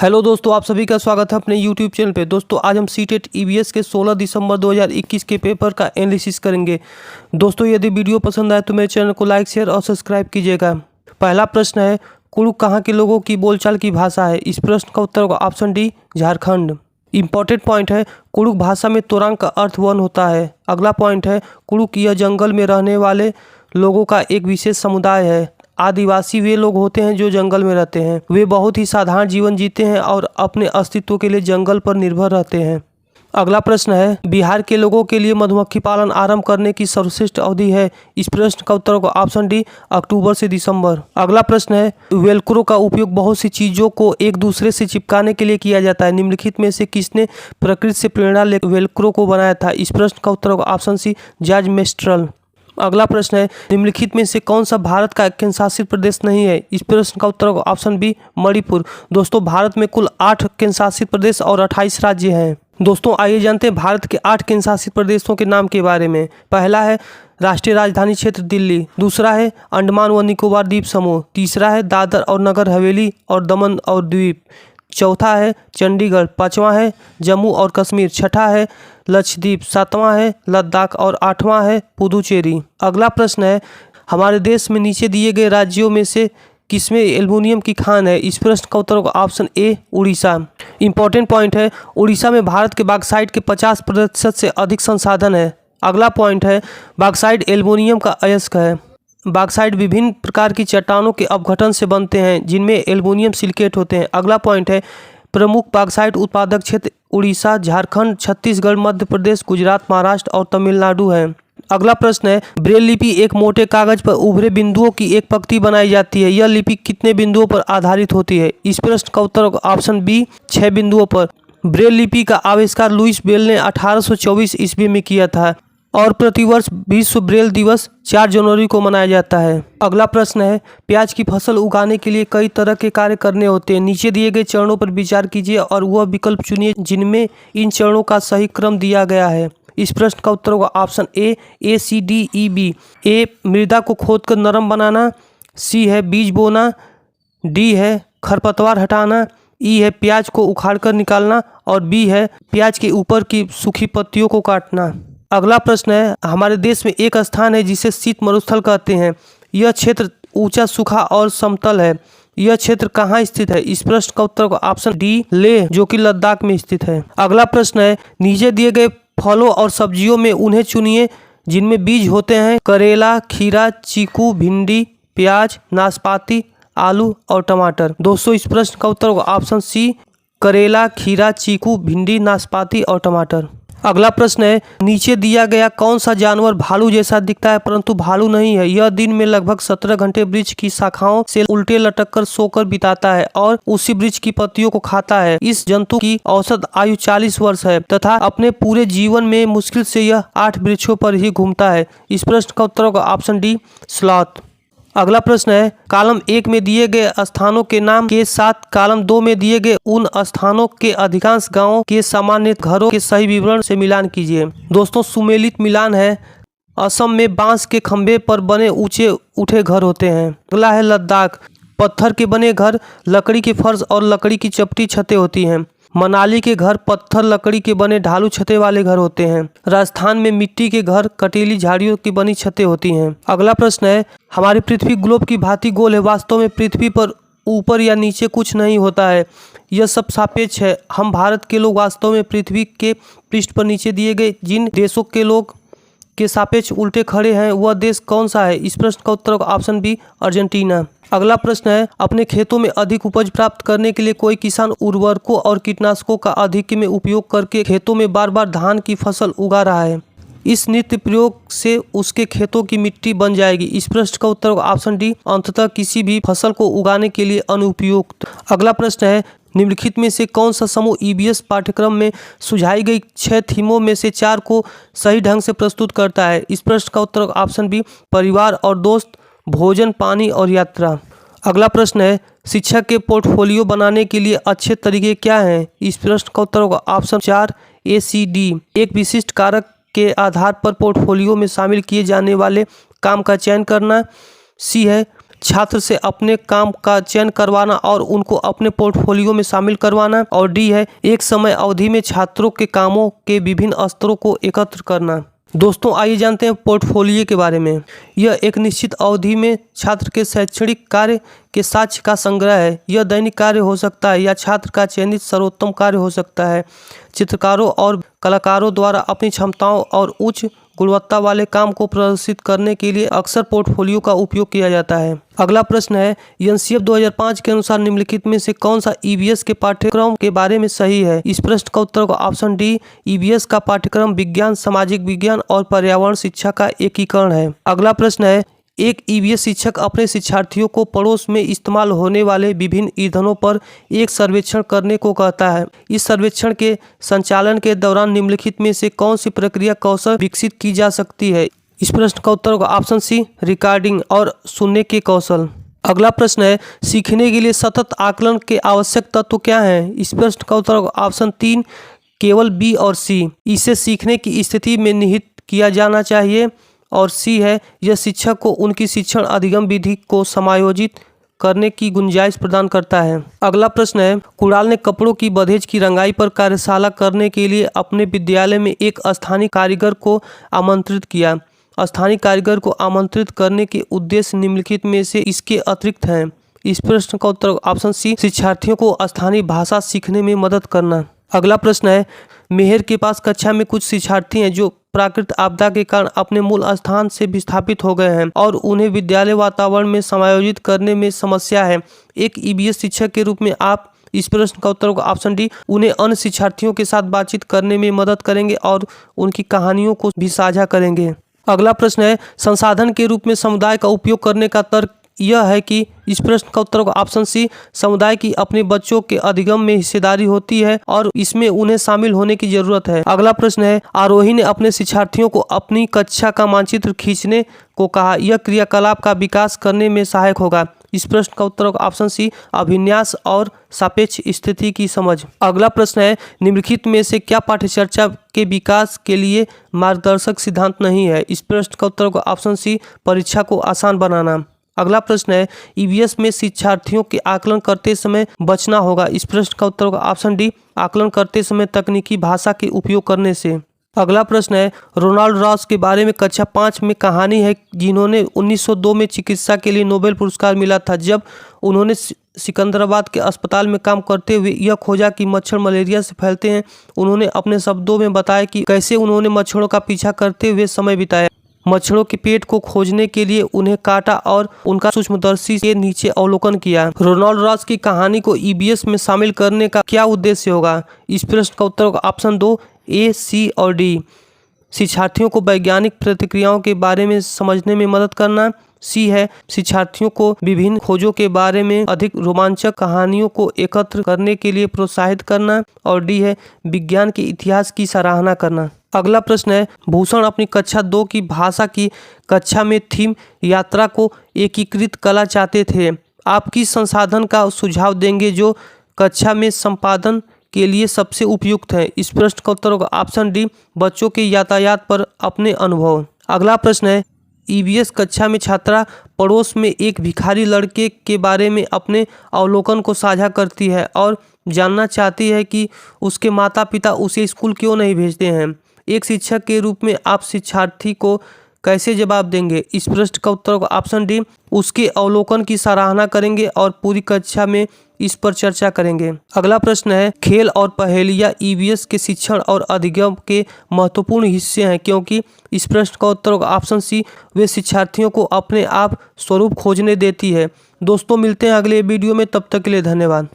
Hello दोस्तों, आप सभी का स्वागत है अपने यूट्यूब चैनल पे। दोस्तों आज हम सीटेट ईवीएस के 16 दिसंबर 2021 के पेपर का एनालिसिस करेंगे। दोस्तों यदि वीडियो पसंद आए तो मेरे चैनल को लाइक शेयर और सब्सक्राइब कीजिएगा। पहला प्रश्न है, कुड़ुक कहाँ के लोगों की बोलचाल की भाषा है? इस प्रश्न का उत्तर होगा option D, Jharkhand. Important point है, कुड़ुक भाषा में तोरंग का अर्थ वन होता है। अगला पॉइंट है, कुड़ुक यह जंगल में रहने वाले लोगों का एक विशेष समुदाय है। आदिवासी वे लोग होते हैं जो जंगल में रहते हैं। वे बहुत ही साधारण जीवन जीते हैं और अपने अस्तित्व के लिए जंगल पर निर्भर रहते हैं। अगला प्रश्न है, बिहार के लोगों के लिए मधुमक्खी पालन आरंभ करने की सर्वश्रेष्ठ अवधि है? इस प्रश्न का उत्तर होगा ऑप्शन डी, अक्टूबर से दिसंबर। अगला प्रश्न है, वेलक्रो का उपयोग बहुत सी चीजों को एक दूसरे से चिपकाने के लिए किया जाता है। निम्नलिखित में से किसने प्रकृति से प्रेरणा लेकर वेलक्रो को बनाया था? इस प्रश्न का उत्तर होगा ऑप्शन सी, जॉर्ज मेस्ट्रल। अगला प्रश्न है, निम्नलिखित में से कौन सा भारत का केंद्र शासित प्रदेश नहीं है? इस प्रश्न का उत्तर होगा ऑप्शन बी, मणिपुर। दोस्तों भारत में कुल 8 केंद्र शासित प्रदेश और 28 राज्य हैं। दोस्तों आइए जानते हैं भारत के 8 केंद्र शासित प्रदेशों के नाम के बारे में। पहला है राष्ट्रीय राजधानी क्षेत्र दिल्ली, दूसरा है अंडमान व निकोबार द्वीप समूह, तीसरा है दादर और नगर हवेली और दमन और द्वीप, चौथा है चंडीगढ़, पांचवा है जम्मू और कश्मीर, छठा है लक्षद्वीप, सातवां है लद्दाख और आठवां है पुदुचेरी। अगला प्रश्न है, हमारे देश में नीचे दिए गए राज्यों में से किसमें एल्युमिनियम की खान है? इस प्रश्न का उत्तर होगा ऑप्शन ए, उड़ीसा। इंपॉर्टेंट पॉइंट है, उड़ीसा में भारत के बॉक्साइट के 50% से अधिक संसाधन है। अगला पॉइंट है, बॉक्साइट एल्युमिनियम का अयस्क है। बॉक्साइट विभिन्न प्रकार की चट्टानों के अपघटन से बनते हैं जिनमें एल्युमिनियम सिलिकेट होते हैं। अगला पॉइंट है, प्रमुख बॉक्साइट उत्पादक क्षेत्र उड़ीसा, झारखंड, छत्तीसगढ़, मध्य प्रदेश, गुजरात, महाराष्ट्र और तमिलनाडु है। अगला प्रश्न है, ब्रेल लिपि एक मोटे कागज पर उभरे बिंदुओं की एक पंक्ति बनाई जाती है। यह लिपि कितने बिंदुओं पर आधारित होती है? इस प्रश्न का उत्तर होगा ऑप्शन बी, 6 बिंदुओं पर। ब्रेल लिपि का आविष्कार लुईस ब्रेल ने 1824 ईस्वी में किया था और प्रतिवर्ष विश्व ब्रेल दिवस 4 जनवरी को मनाया जाता है। अगला प्रश्न है, प्याज की फसल उगाने के लिए कई तरह के कार्य करने होते हैं। नीचे दिए गए चरणों पर विचार कीजिए और वह विकल्प चुनिए जिनमें इन चरणों का सही क्रम दिया गया है। इस प्रश्न का उत्तर होगा option A, C, D, E, B. A, मृदा को खोदकर नरम बनाना, सी है बीज बोना, डी है खरपतवार हटाना, ई है प्याज को उखाड़कर निकालना और बी है प्याज के ऊपर की सूखी पत्तियों को काटना। अगला प्रश्न है, हमारे देश में एक स्थान है जिसे शीत मरुस्थल कहते हैं। यह क्षेत्र ऊंचा, सूखा और समतल है। यह क्षेत्र कहाँ स्थित है? इस प्रश्न का उत्तर ऑप्शन डी, लेह, जो कि लद्दाख में स्थित है। अगला प्रश्न है, नीचे दिए गए फलों और सब्जियों में उन्हें चुनिए जिनमें बीज होते हैं। करेला, खीरा, चीकू, भिंडी, प्याज, नाशपाती, आलू और टमाटर। दोस्तों इस प्रश्न का उत्तर होगा ऑप्शन सी, करेला, खीरा, चीकू, भिंडी, नाशपाती और टमाटर। अगला प्रश्न है, नीचे दिया गया कौन सा जानवर भालू जैसा दिखता है परंतु भालू नहीं है? यह दिन में लगभग 17 घंटे वृक्ष की शाखाओं से उल्टे लटककर सोकर बिताता है और उसी वृक्ष की पत्तियों को खाता है। इस जंतु की औसत आयु 40 वर्ष है तथा अपने पूरे जीवन में मुश्किल से यह 8 वृक्षों पर ही घूमता है। इस प्रश्न का उत्तर होगा ऑप्शन डी, स्लॉथ। अगला प्रश्न है, कॉलम 1 में दिए गए स्थानों के नाम के साथ कॉलम 2 में दिए गए उन स्थानों के अधिकांश गांवों के सामान्य घरों के सही विवरण से मिलान कीजिए। दोस्तों सुमेलित मिलान है, असम में बांस के खंभे पर बने ऊंचे उठे घर होते हैं। अगला है लद्दाख, पत्थर के बने घर, लकड़ी के फर्श और लकड़ी की चपटी छतें होती हैं। मनाली के घर पत्थर लकड़ी के बने ढालू छतें वाले घर होते हैं। राजस्थान में मिट्टी के घर कटीली झाड़ियों की बनी छतें होती हैं। अगला प्रश्न है, हमारी पृथ्वी ग्लोब की भांति गोल है। वास्तव में पृथ्वी पर ऊपर या नीचे कुछ नहीं होता है, यह सब सापेक्ष है। हम भारत के लोग वास्तव में पृथ्वी के पृष्ठ पर नीचे दिए गए जिन देशों के लोग के सापेक्ष उल्टे खड़े हैं वह देश कौन सा है? इस प्रश्न का उत्तर ऑप्शन बी, अर्जेंटीना। अगला प्रश्न है, अपने खेतों में अधिक उपज प्राप्त करने के लिए कोई किसान उर्वरकों और कीटनाशकों का अधिक में उपयोग करके खेतों में बार बार धान की फसल उगा रहा है। इस नित्य प्रयोग से उसके खेतों की मिट्टी बन जाएगी। इस प्रश्न का उत्तर ऑप्शन डी, अंततः किसी भी फसल को उगाने के लिए अनुपयुक्त। अगला प्रश्न है, निम्नलिखित में से कौन सा समूह ईवीएस पाठ्यक्रम में सुझाई गई 6 थीमों में से 4 को सही ढंग से प्रस्तुत करता है? इस प्रश्न का उत्तर ऑप्शन बी, परिवार और दोस्त, भोजन, पानी और यात्रा। अगला प्रश्न है, शिक्षक के पोर्टफोलियो बनाने के लिए अच्छे तरीके क्या हैं? इस प्रश्न का उत्तर होगा ऑप्शन 4, ए, सी, डी। एक विशिष्ट कारक के आधार पर पोर्टफोलियो में शामिल किए जाने वाले काम का चयन करना, सी है छात्र से अपने काम का चयन करवाना और उनको अपने पोर्टफोलियो में शामिल करवाना। और डी है एक समय अवधि में छात्रों के कामों के विभिन्न स्तरों को एकत्र करना। दोस्तों आइए जानते हैं पोर्टफोलियो के बारे में। यह एक निश्चित अवधि में छात्र के शैक्षणिक कार्य के साक्ष्य का संग्रह है। यह दैनिक कार्य हो सकता है या छात्र का चयनित सर्वोत्तम कार्य हो सकता है। चित्रकारों और कलाकारों द्वारा अपनी क्षमताओं और उच्च गुणवत्ता वाले काम को प्रदर्शित करने के लिए अक्सर पोर्टफोलियो का उपयोग किया जाता है। अगला प्रश्न है एनसीएफ 2005 के अनुसार निम्नलिखित में से कौन सा ईवीएस के पाठ्यक्रम के बारे में सही है। इस प्रश्न का उत्तर होगा ऑप्शन डी। ईवीएस का पाठ्यक्रम विज्ञान, सामाजिक विज्ञान और पर्यावरण शिक्षा का एकीकरण है। अगला प्रश्न है एक ईवीएस शिक्षक अपने शिक्षार्थियों को पड़ोस में इस्तेमाल होने वाले विभिन्न ईंधनों पर एक सर्वेक्षण करने को कहता है। इस सर्वेक्षण के संचालन के दौरान निम्नलिखित में से कौन सी प्रक्रिया कौशल विकसित की जा सकती है। इस प्रश्न का उत्तर होगा ऑप्शन सी। रिकॉर्डिंग और सुनने के कौशल। अगला प्रश्न है सीखने के लिए सतत आकलन के आवश्यक तत्व क्या हैं। इस प्रश्न का उत्तर होगा ऑप्शन 3 केवल बी और सी। इसे सीखने की स्थिति में निहित किया जाना चाहिए। और सी है यह शिक्षक को उनकी शिक्षण अधिगम विधि को समायोजित करने की गुंजाइश प्रदान करता है। अगला प्रश्न है कुणाल ने कपड़ों की बंधेज की रंगाई पर कार्यशाला करने के लिए अपने विद्यालय में एक स्थानीय कारीगर को आमंत्रित किया। स्थानीय कारीगर को आमंत्रित करने के उद्देश्य निम्नलिखित में से इसके अतिरिक्त हैं। इस प्रश्न का उत्तर ऑप्शन सी। शिक्षार्थियों को स्थानीय भाषा सीखने में मदद करना। अगला प्रश्न है मेहर के पास कक्षा में कुछ शिक्षार्थी हैं जो प्राकृतिक आपदा के कारण अपने मूल स्थान से विस्थापित हो गए हैं और उन्हें विद्यालय वातावरण में समायोजित करने में समस्या है। एक ईवीएस शिक्षक के रूप में आप इस प्रश्न का उत्तर होगा ऑप्शन डी। उन्हें अन्य शिक्षार्थियों के साथ बातचीत करने में मदद करेंगे और उनकी कहानियों को भी साझा करेंगे। अगला प्रश्न है संसाधन के रूप में समुदाय का उपयोग करने का तर्क यह है कि इस प्रश्न का उत्तर होगा ऑप्शन सी। समुदाय की अपने बच्चों के अधिगम में हिस्सेदारी होती है और इसमें उन्हें शामिल होने की जरूरत है। अगला प्रश्न है आरोही ने अपने शिक्षार्थियों को अपनी कक्षा का मानचित्र खींचने को कहा। यह क्रियाकलाप का विकास करने में सहायक होगा। इस प्रश्न का उत्तर होगा ऑप्शन सी। अभिन्यास और सापेक्ष स्थिति की समझ। अगला प्रश्न है निम्नलिखित में से क्या पाठ्यचर्या के विकास के लिए मार्गदर्शक सिद्धांत नहीं है। इस प्रश्न का उत्तर होगा ऑप्शन सी। परीक्षा को आसान बनाना। अगला प्रश्न है ईवीएस में शिक्षार्थियों के आकलन करते समय बचना होगा। इस प्रश्न का उत्तर होगा ऑप्शन डी। आकलन करते समय तकनीकी भाषा के उपयोग करने से। अगला प्रश्न है रोनाल्ड रॉस के बारे में कक्षा 5 में कहानी है जिन्होंने 1902 में चिकित्सा के लिए नोबेल पुरस्कार मिला था जब उन्होंने सिकंदराबाद के अस्पताल में काम करते हुए यह खोजा कि मच्छर मलेरिया से फैलते हैं। उन्होंने अपने शब्दों में बताया कि कैसे उन्होंने मच्छरों का पीछा करते हुए समय बिताया। मच्छरों के पेट को खोजने के लिए उन्हें काटा और उनका सूक्ष्मदर्शी के नीचे अवलोकन किया। रोनाल्ड रॉस की कहानी को ईवीएस में शामिल करने का क्या उद्देश्य होगा। इस प्रश्न का उत्तर होगा ऑप्शन 2 ए, सी और डी। शिक्षार्थियों को वैज्ञानिक प्रतिक्रियाओं के बारे में समझने में मदद करना। सी है शिक्षार्थियों को विभिन्न खोजों के बारे में अधिक रोमांचक कहानियों को एकत्र करने के लिए प्रोत्साहित करना। और डी है विज्ञान के इतिहास की सराहना करना। अगला प्रश्न है भूषण अपनी कक्षा 2 की भाषा की कक्षा में थीम यात्रा को एकीकृत करना चाहते थे। आप किस संसाधन का सुझाव देंगे जो कक्षा में संपादन के लिए सबसे उपयुक्त है। इस प्रश्न का उत्तर होगा ऑप्शन डी। बच्चों के यातायात पर अपने अनुभव। अगला प्रश्न है ईवीएस कक्षा में छात्रा पड़ोस में एक भिखारी लड़के के बारे में अपने अवलोकन को साझा करती है और जानना चाहती है कि उसके माता पिता उसे स्कूल क्यों नहीं भेजते हैं। एक शिक्षक के रूप में आप शिक्षार्थी को कैसे जवाब देंगे। इस प्रश्न का उत्तर होगा ऑप्शन डी। उसके अवलोकन की सराहना करेंगे और पूरी कक्षा में इस पर चर्चा करेंगे। अगला प्रश्न है खेल और पहेलियां ईवीएस के शिक्षण और अधिगम के महत्वपूर्ण हिस्से हैं क्योंकि। इस प्रश्न का उत्तर होगा ऑप्शन सी। वे शिक्षार्थियों को अपने आप स्वरूप खोजने देती है। दोस्तों मिलते हैं अगले वीडियो में, तब तक के लिए धन्यवाद।